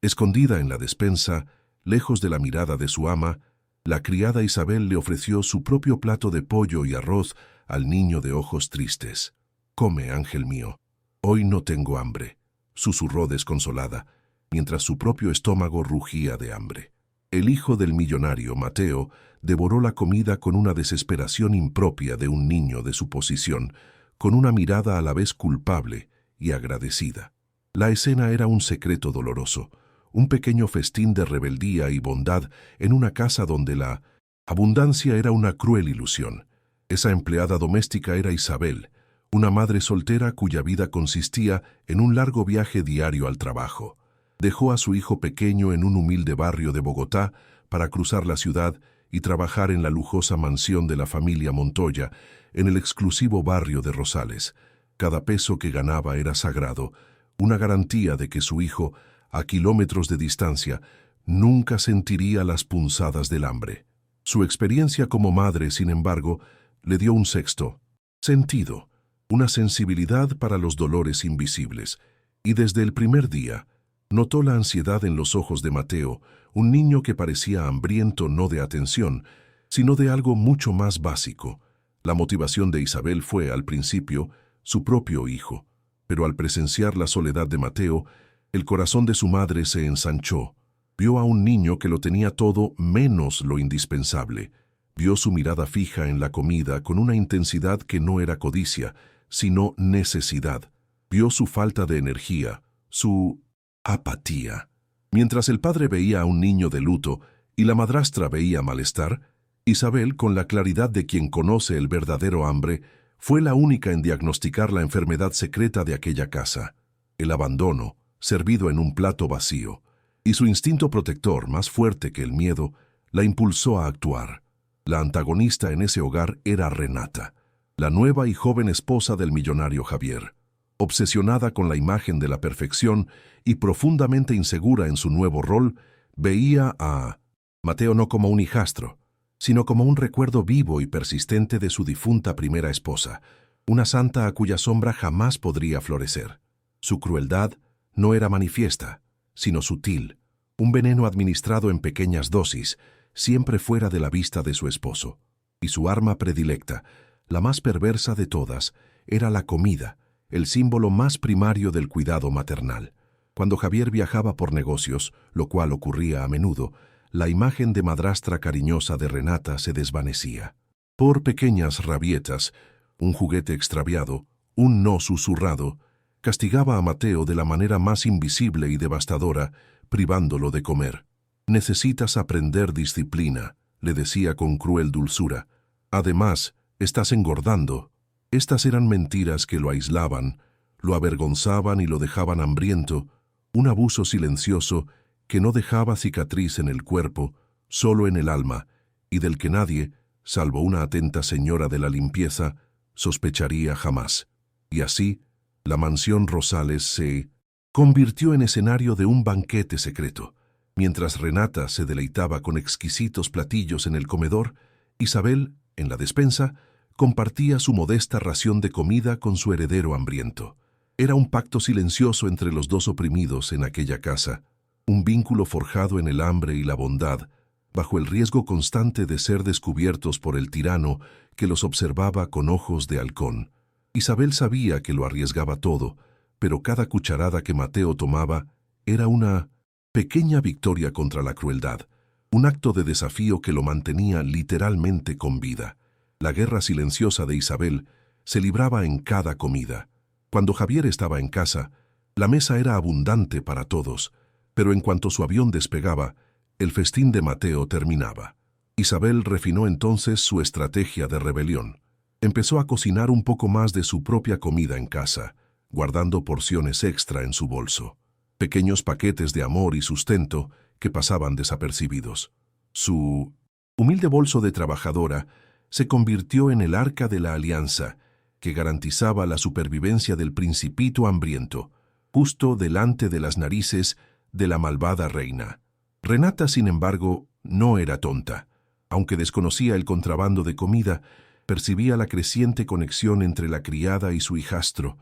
Escondida en la despensa, lejos de la mirada de su ama, la criada Isabel le ofreció su propio plato de pollo y arroz al niño de ojos tristes. «Come, ángel mío, hoy no tengo hambre», susurró desconsolada, mientras su propio estómago rugía de hambre. El hijo del millonario, Mateo, devoró la comida con una desesperación impropia de un niño de su posición, con una mirada a la vez culpable y agradecida. La escena era un secreto doloroso, un pequeño festín de rebeldía y bondad en una casa donde la abundancia era una cruel ilusión. Esa empleada doméstica era Isabel, una madre soltera cuya vida consistía en un largo viaje diario al trabajo. Dejó a su hijo pequeño en un humilde barrio de Bogotá para cruzar la ciudad y trabajar en la lujosa mansión de la familia Montoya, en el exclusivo barrio de Rosales. Cada peso que ganaba era sagrado, una garantía de que su hijo, a kilómetros de distancia, nunca sentiría las punzadas del hambre. Su experiencia como madre, sin embargo, le dio un sexto sentido, una sensibilidad para los dolores invisibles, y desde el primer día notó la ansiedad en los ojos de Mateo, un niño que parecía hambriento no de atención, sino de algo mucho más básico. La motivación de Isabel fue, al principio, su propio hijo, pero al presenciar la soledad de Mateo, el corazón de su madre se ensanchó. Vio a un niño que lo tenía todo menos lo indispensable. Vio su mirada fija en la comida con una intensidad que no era codicia, sino necesidad. Vio su falta de energía, su apatía. Mientras el padre veía a un niño de luto y la madrastra veía malestar, Isabel, con la claridad de quien conoce el verdadero hambre, fue la única en diagnosticar la enfermedad secreta de aquella casa, el abandono, servido en un plato vacío, y su instinto protector, más fuerte que el miedo, la impulsó a actuar. La antagonista en ese hogar era Renata, la nueva y joven esposa del millonario Javier. Obsesionada con la imagen de la perfección y profundamente insegura en su nuevo rol, veía a Mateo no como un hijastro, sino como un recuerdo vivo y persistente de su difunta primera esposa, una santa a cuya sombra jamás podría florecer. Su crueldad no era manifiesta, sino sutil, un veneno administrado en pequeñas dosis, siempre fuera de la vista de su esposo. Y su arma predilecta, la más perversa de todas, era la comida, el símbolo más primario del cuidado maternal. Cuando Javier viajaba por negocios, lo cual ocurría a menudo, la imagen de madrastra cariñosa de Renata se desvanecía. Por pequeñas rabietas, un juguete extraviado, un no susurrado, castigaba a Mateo de la manera más invisible y devastadora, privándolo de comer. «Necesitas aprender disciplina», le decía con cruel dulzura. «Además, estás engordando». Estas eran mentiras que lo aislaban, lo avergonzaban y lo dejaban hambriento, un abuso silencioso que no dejaba cicatriz en el cuerpo, solo en el alma, y del que nadie, salvo una atenta señora de la limpieza, sospecharía jamás. Y así, la mansión Rosales se convirtió en escenario de un banquete secreto. Mientras Renata se deleitaba con exquisitos platillos en el comedor, Isabel, en la despensa, compartía su modesta ración de comida con su heredero hambriento. Era un pacto silencioso entre los dos oprimidos en aquella casa, un vínculo forjado en el hambre y la bondad, bajo el riesgo constante de ser descubiertos por el tirano que los observaba con ojos de halcón. Isabel sabía que lo arriesgaba todo, pero cada cucharada que Mateo tomaba era una pequeña victoria contra la crueldad, un acto de desafío que lo mantenía literalmente con vida. La guerra silenciosa de Isabel se libraba en cada comida. Cuando Javier estaba en casa, la mesa era abundante para todos, pero en cuanto su avión despegaba, el festín de Mateo terminaba. Isabel refinó entonces su estrategia de rebelión. Empezó a cocinar un poco más de su propia comida en casa, guardando porciones extra en su bolso. Pequeños paquetes de amor y sustento que pasaban desapercibidos. Su humilde bolso de trabajadora se convirtió en el arca de la alianza, que garantizaba la supervivencia del principito hambriento, justo delante de las narices de la malvada reina. Renata, sin embargo, no era tonta. Aunque desconocía el contrabando de comida, percibía la creciente conexión entre la criada y su hijastro.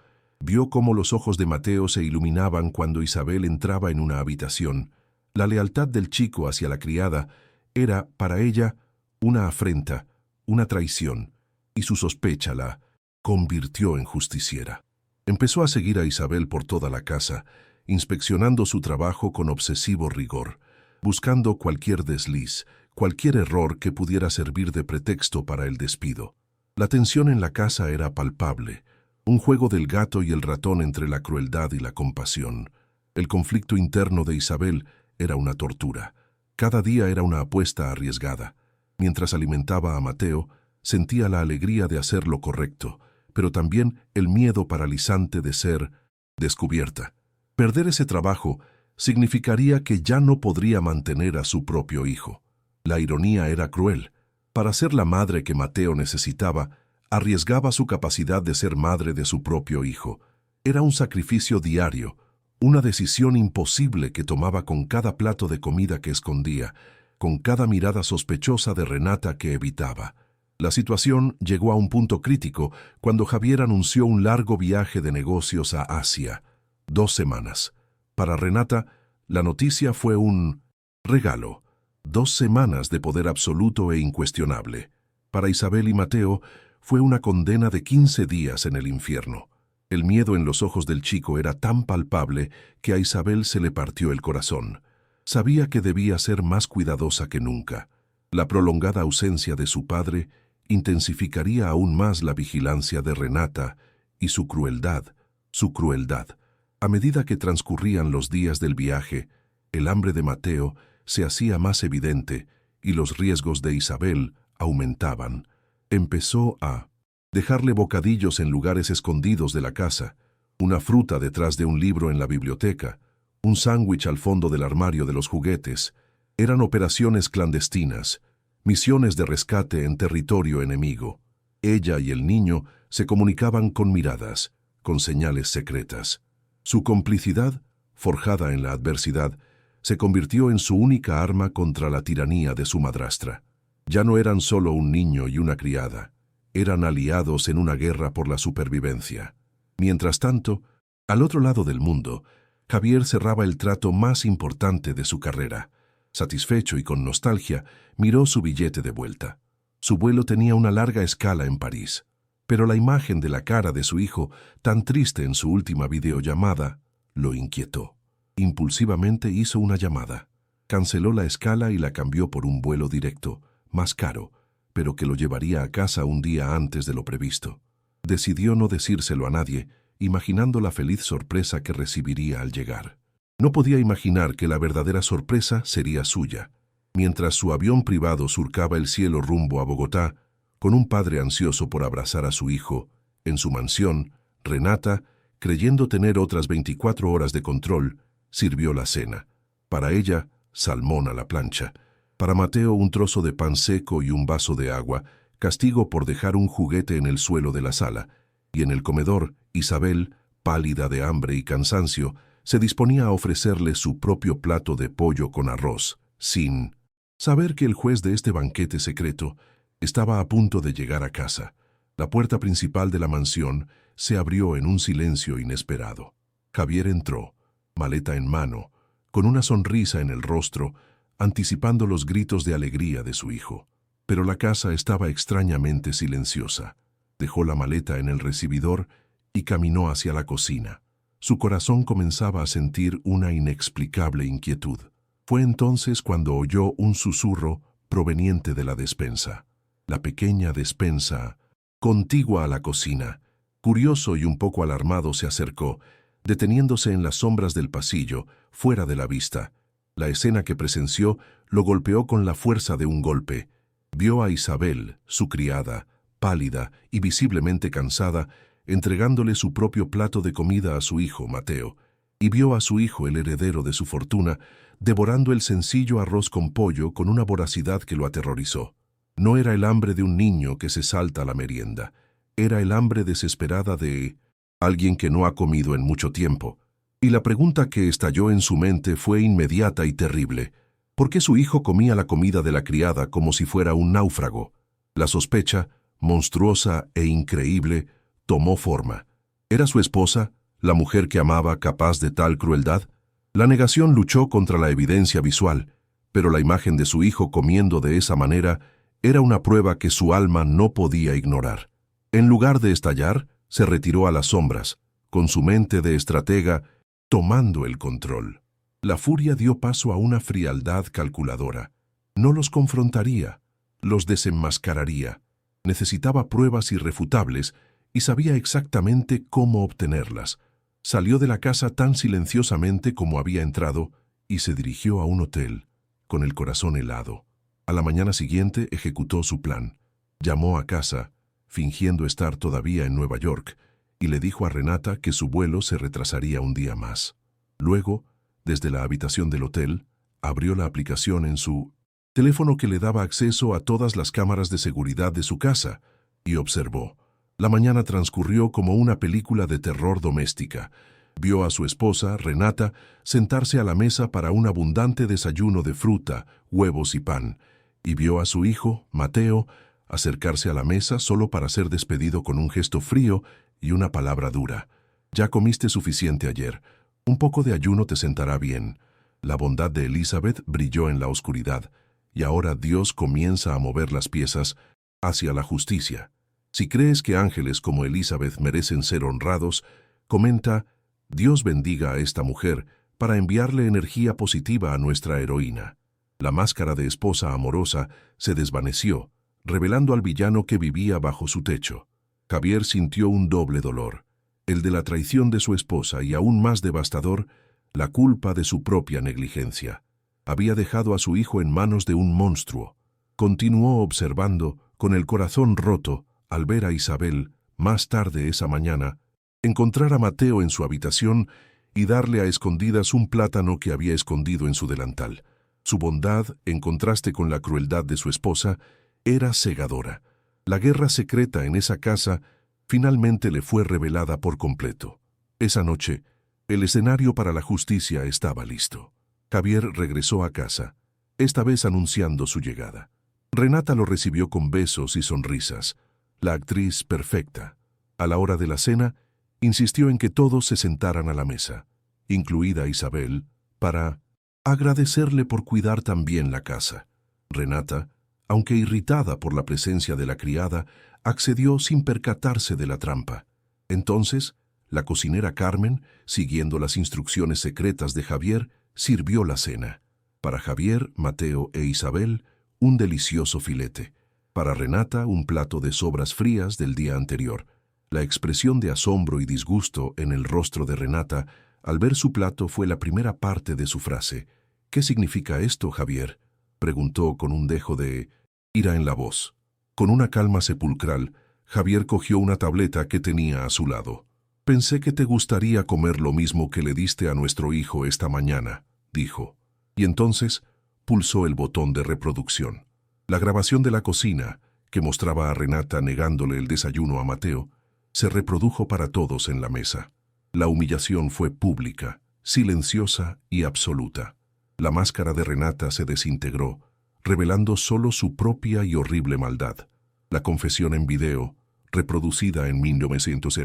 Vio cómo los ojos de Mateo se iluminaban cuando Isabel entraba en una habitación. La lealtad del chico hacia la criada era, para ella, una afrenta, una traición, y su sospecha la convirtió en justiciera. Empezó a seguir a Isabel por toda la casa, inspeccionando su trabajo con obsesivo rigor, buscando cualquier desliz, cualquier error que pudiera servir de pretexto para el despido. La tensión en la casa era palpable, un juego del gato y el ratón entre la crueldad y la compasión. El conflicto interno de Isabel era una tortura. Cada día era una apuesta arriesgada. Mientras alimentaba a Mateo, sentía la alegría de hacer lo correcto, pero también el miedo paralizante de ser descubierta. Perder ese trabajo significaría que ya no podría mantener a su propio hijo. La ironía era cruel. Para ser la madre que Mateo necesitaba, arriesgaba su capacidad de ser madre de su propio hijo. Era un sacrificio diario, una decisión imposible que tomaba con cada plato de comida que escondía, con cada mirada sospechosa de Renata que evitaba. La situación llegó a un punto crítico cuando Javier anunció un largo viaje de negocios a Asia. 2 semanas. Para Renata, la noticia fue un regalo. 2 semanas de poder absoluto e incuestionable. Para Isabel y Mateo, fue una condena de 15 días en el infierno. El miedo en los ojos del chico era tan palpable que a Isabel se le partió el corazón. Sabía que debía ser más cuidadosa que nunca. La prolongada ausencia de su padre intensificaría aún más la vigilancia de Renata y su crueldad. A medida que transcurrían los días del viaje, el hambre de Mateo se hacía más evidente y los riesgos de Isabel aumentaban. Empezó a dejarle bocadillos en lugares escondidos de la casa, una fruta detrás de un libro en la biblioteca, un sándwich al fondo del armario de los juguetes. Eran operaciones clandestinas, misiones de rescate en territorio enemigo. Ella y el niño se comunicaban con miradas, con señales secretas. Su complicidad, forjada en la adversidad, se convirtió en su única arma contra la tiranía de su madrastra. Ya no eran solo un niño y una criada, eran aliados en una guerra por la supervivencia. Mientras tanto, al otro lado del mundo, Javier cerraba el trato más importante de su carrera. Satisfecho y con nostalgia, miró su billete de vuelta. Su vuelo tenía una larga escala en París, pero la imagen de la cara de su hijo, tan triste en su última videollamada, lo inquietó. Impulsivamente hizo una llamada. Canceló la escala y la cambió por un vuelo directo, más caro, pero que lo llevaría a casa un día antes de lo previsto. Decidió no decírselo a nadie, imaginando la feliz sorpresa que recibiría al llegar. No podía imaginar que la verdadera sorpresa sería suya. Mientras su avión privado surcaba el cielo rumbo a Bogotá, con un padre ansioso por abrazar a su hijo, en su mansión, Renata, creyendo tener otras 24 horas de control, sirvió la cena. Para ella, salmón a la plancha. Para Mateo, un trozo de pan seco y un vaso de agua, castigo por dejar un juguete en el suelo de la sala. Y en el comedor, Isabel, pálida de hambre y cansancio, se disponía a ofrecerle su propio plato de pollo con arroz, sin saber que el juez de este banquete secreto estaba a punto de llegar a casa. La puerta principal de la mansión se abrió en un silencio inesperado. Javier entró, maleta en mano, con una sonrisa en el rostro, anticipando los gritos de alegría de su hijo. Pero la casa estaba extrañamente silenciosa. Dejó la maleta en el recibidor y caminó hacia la cocina. Su corazón comenzaba a sentir una inexplicable inquietud. Fue entonces cuando oyó un susurro proveniente de la despensa. La pequeña despensa, contigua a la cocina. Curioso y un poco alarmado se acercó, deteniéndose en las sombras del pasillo, fuera de la vista. La escena que presenció lo golpeó con la fuerza de un golpe. Vio a Isabel, su criada, pálida y visiblemente cansada, entregándole su propio plato de comida a su hijo, Mateo, y vio a su hijo, el heredero de su fortuna, devorando el sencillo arroz con pollo con una voracidad que lo aterrorizó. No era el hambre de un niño que se salta a la merienda, era el hambre desesperada de alguien que no ha comido en mucho tiempo. Y la pregunta que estalló en su mente fue inmediata y terrible. ¿Por qué su hijo comía la comida de la criada como si fuera un náufrago? La sospecha, monstruosa e increíble, tomó forma. ¿Era su esposa, la mujer que amaba, capaz de tal crueldad? La negación luchó contra la evidencia visual, pero la imagen de su hijo comiendo de esa manera era una prueba que su alma no podía ignorar. En lugar de estallar, se retiró a las sombras, con su mente de estratega tomando el control. La furia dio paso a una frialdad calculadora. No los confrontaría, los desenmascararía. Necesitaba pruebas irrefutables y sabía exactamente cómo obtenerlas. Salió de la casa tan silenciosamente como había entrado y se dirigió a un hotel, con el corazón helado. A la mañana siguiente ejecutó su plan. Llamó a casa, fingiendo estar todavía en Nueva York, y le dijo a Renata que su vuelo se retrasaría un día más. Luego, desde la habitación del hotel, abrió la aplicación en su teléfono que le daba acceso a todas las cámaras de seguridad de su casa, y observó. La mañana transcurrió como una película de terror doméstica. Vio a su esposa, Renata, sentarse a la mesa para un abundante desayuno de fruta, huevos y pan, y vio a su hijo, Mateo, acercarse a la mesa solo para ser despedido con un gesto frío y una palabra dura. «Ya comiste suficiente ayer. Un poco de ayuno te sentará bien». La bondad de Elizabeth brilló en la oscuridad, y ahora Dios comienza a mover las piezas hacia la justicia. Si crees que ángeles como Elizabeth merecen ser honrados, comenta: «Dios bendiga a esta mujer para enviarle energía positiva a nuestra heroína». La máscara de esposa amorosa se desvaneció, revelando al villano que vivía bajo su techo. Javier sintió un doble dolor, el de la traición de su esposa y, aún más devastador, la culpa de su propia negligencia. Había dejado a su hijo en manos de un monstruo. Continuó observando, con el corazón roto, al ver a Isabel, más tarde esa mañana, encontrar a Mateo en su habitación y darle a escondidas un plátano que había escondido en su delantal. Su bondad, en contraste con la crueldad de su esposa, era cegadora. La guerra secreta en esa casa finalmente le fue revelada por completo. Esa noche, el escenario para la justicia estaba listo. Javier regresó a casa, esta vez anunciando su llegada. Renata lo recibió con besos y sonrisas, la actriz perfecta. A la hora de la cena, insistió en que todos se sentaran a la mesa, incluida Isabel, para agradecerle por cuidar tan bien la casa. Renata, aunque irritada por la presencia de la criada, accedió sin percatarse de la trampa. Entonces, la cocinera Carmen, siguiendo las instrucciones secretas de Javier, sirvió la cena. Para Javier, Mateo e Isabel, un delicioso filete. Para Renata, un plato de sobras frías del día anterior. La expresión de asombro y disgusto en el rostro de Renata al ver su plato fue la primera parte de su frase. «¿Qué significa esto, Javier?», preguntó con un dejo de ira en la voz. Con una calma sepulcral, Javier cogió una tableta que tenía a su lado. «Pensé que te gustaría comer lo mismo que le diste a nuestro hijo esta mañana», dijo. Y entonces pulsó el botón de reproducción. La grabación de la cocina, que mostraba a Renata negándole el desayuno a Mateo, se reprodujo para todos en la mesa. La humillación fue pública, silenciosa y absoluta. La máscara de Renata se desintegró, revelando solo su propia y horrible maldad. La confesión en video, reproducida en 1900.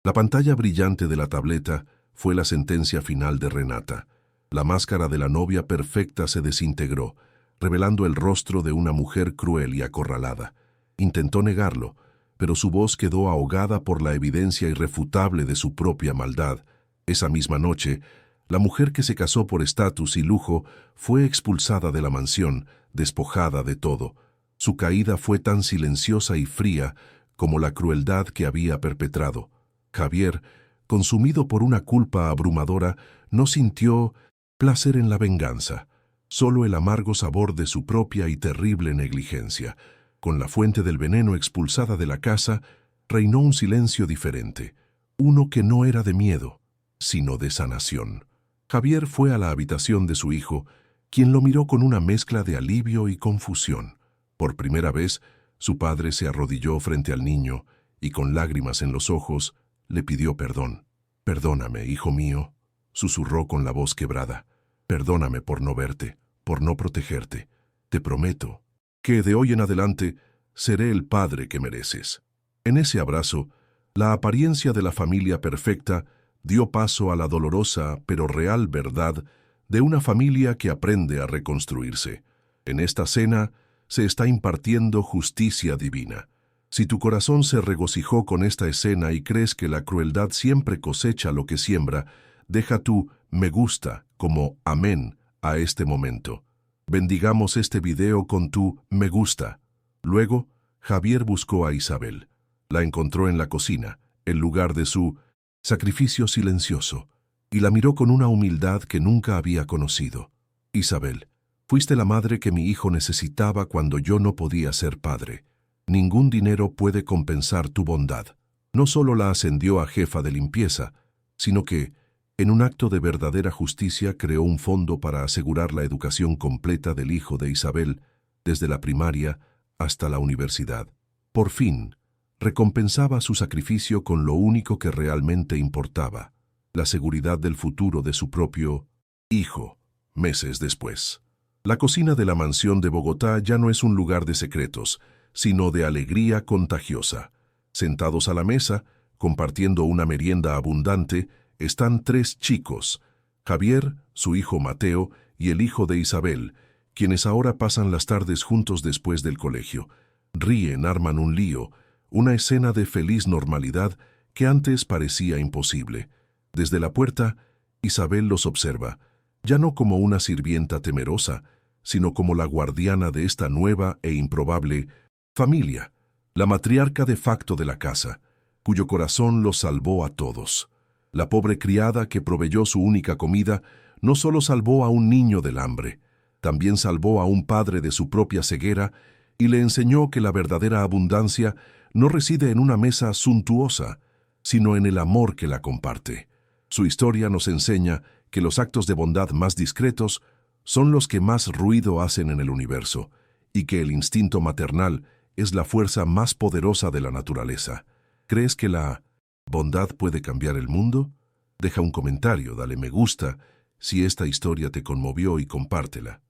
La pantalla brillante de la tableta fue la sentencia final de Renata. La máscara de la novia perfecta se desintegró, revelando el rostro de una mujer cruel y acorralada. Intentó negarlo, pero su voz quedó ahogada por la evidencia irrefutable de su propia maldad. Esa misma noche, la mujer que se casó por estatus y lujo fue expulsada de la mansión, despojada de todo. Su caída fue tan silenciosa y fría como la crueldad que había perpetrado. Javier, consumido por una culpa abrumadora, no sintió placer en la venganza, solo el amargo sabor de su propia y terrible negligencia. Con la fuente del veneno expulsada de la casa, reinó un silencio diferente, uno que no era de miedo, sino de sanación. Javier fue a la habitación de su hijo, quien lo miró con una mezcla de alivio y confusión. Por primera vez, su padre se arrodilló frente al niño y, con lágrimas en los ojos, le pidió perdón. «Perdóname, hijo mío», susurró con la voz quebrada. «Perdóname por no verte, por no protegerte. Te prometo que de hoy en adelante seré el padre que mereces». En ese abrazo, La apariencia de la familia perfecta dio paso a la dolorosa pero real verdad de una familia que aprende a reconstruirse. En esta cena se está impartiendo justicia divina. Si tu corazón se regocijó con esta escena y crees que la crueldad siempre cosecha lo que siembra, deja tu me gusta como amén a este momento. Bendigamos este video con tu me gusta. Luego, Javier buscó a Isabel. La encontró en la cocina, en lugar de su sacrificio silencioso, y la miró con una humildad que nunca había conocido. Isabel, fuiste la madre que mi hijo necesitaba cuando yo no podía ser padre. Ningún dinero puede compensar tu bondad. No solo la ascendió a jefa de limpieza, sino que, en un acto de verdadera justicia, creó un fondo para asegurar la educación completa del hijo de Isabel, desde la primaria hasta la universidad. Por fin, recompensaba su sacrificio con lo único que realmente importaba, la seguridad del futuro de su propio hijo, meses después. La cocina de la mansión de Bogotá ya no es un lugar de secretos, sino de alegría contagiosa. Sentados a la mesa, compartiendo una merienda abundante, están tres chicos, Javier, su hijo Mateo y el hijo de Isabel, quienes ahora pasan las tardes juntos después del colegio. Ríen, arman un lío, una escena de feliz normalidad que antes parecía imposible. Desde la puerta, Isabel los observa, ya no como una sirvienta temerosa, sino como la guardiana de esta nueva e improbable familia, la matriarca de facto de la casa, cuyo corazón los salvó a todos. La pobre criada que proveyó su única comida no solo salvó a un niño del hambre, también salvó a un padre de su propia ceguera y le enseñó que la verdadera abundancia no reside en una mesa suntuosa, sino en el amor que la comparte. Su historia nos enseña que los actos de bondad más discretos son los que más ruido hacen en el universo, y que el instinto maternal es la fuerza más poderosa de la naturaleza. ¿Crees que la bondad puede cambiar el mundo? Deja un comentario, dale me gusta si esta historia te conmovió y compártela.